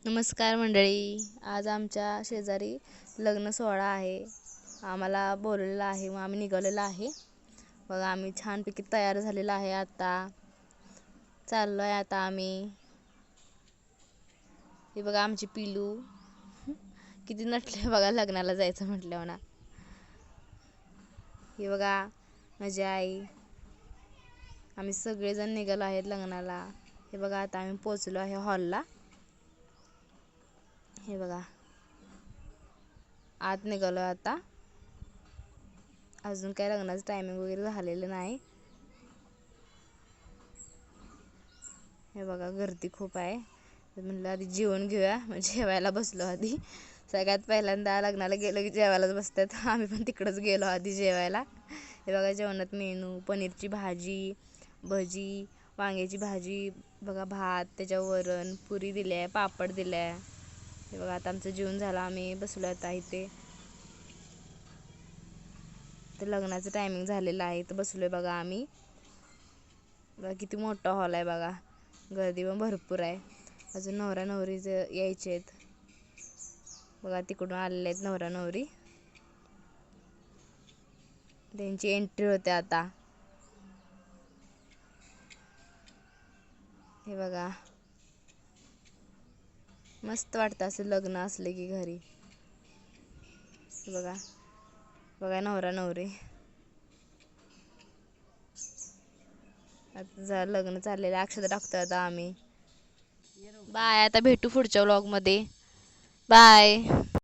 नमस्कार मंडळी. आज आमच्या शेजारी लग्न सोहळा आहे. आम्हाला बोलवलेलं आहे, मग आम्ही निघालेलो आहे. बघा आम्ही छानपैकी तयार झालेलो आहे. आता चाललो आहे आता आम्ही. हे बघा आमची पिलू किती नटले बघा लग्नाला जायचं म्हटल्यावर ना. हे बघा माझी आई. आम्ही सगळेजण निघालो आहेत लग्नाला. हे बघा आता आम्ही पोचलो आहे हॉलला. हे बघा आत निघालो आता. अजून काय लग्नाचं टायमिंग वगैरे झालेलं नाही. हे बघा गर्दी खूप आहे. म्हणलं आधी जेवण घेऊया, मग जेवायला बसलो आधी. सगळ्यात पहिल्यांदा लग्नाला गेलो की जेवायलाच बसतात. आम्ही पण तिकडंच गेलो आधी जेवायला. हे बघा जेवणात मेनू पनीरची भाजी, भजी, वांग्याची भाजी, बघा भात, त्याच्यावर वरण, पुरी दिली आहे, पापड दिले आहे. हे बघा आता आमचं जेवण झालं, आम्ही बसलो आता इथे. तर लग्नाचं टायमिंग झालेलं आहे, तर बसलोय बघा आम्ही. बघा किती मोठा हॉल आहे बघा. गर्दी पण भरपूर आहे. अजून नवरा नवरीचं यायचे आहेत. बघा तिकडून आलेले आहेत नवरा नवरी. त्यांची एंट्री होते आता. हे बघा मस्त वाटतं असं लग्न असले की घरी. बघा बघा नवरा नवरी. आता लग्न चाललेलं, अक्षता टाकतोय आता आम्ही. बाय. आता भेटू पुढच्या व्लॉगमध्ये. बाय.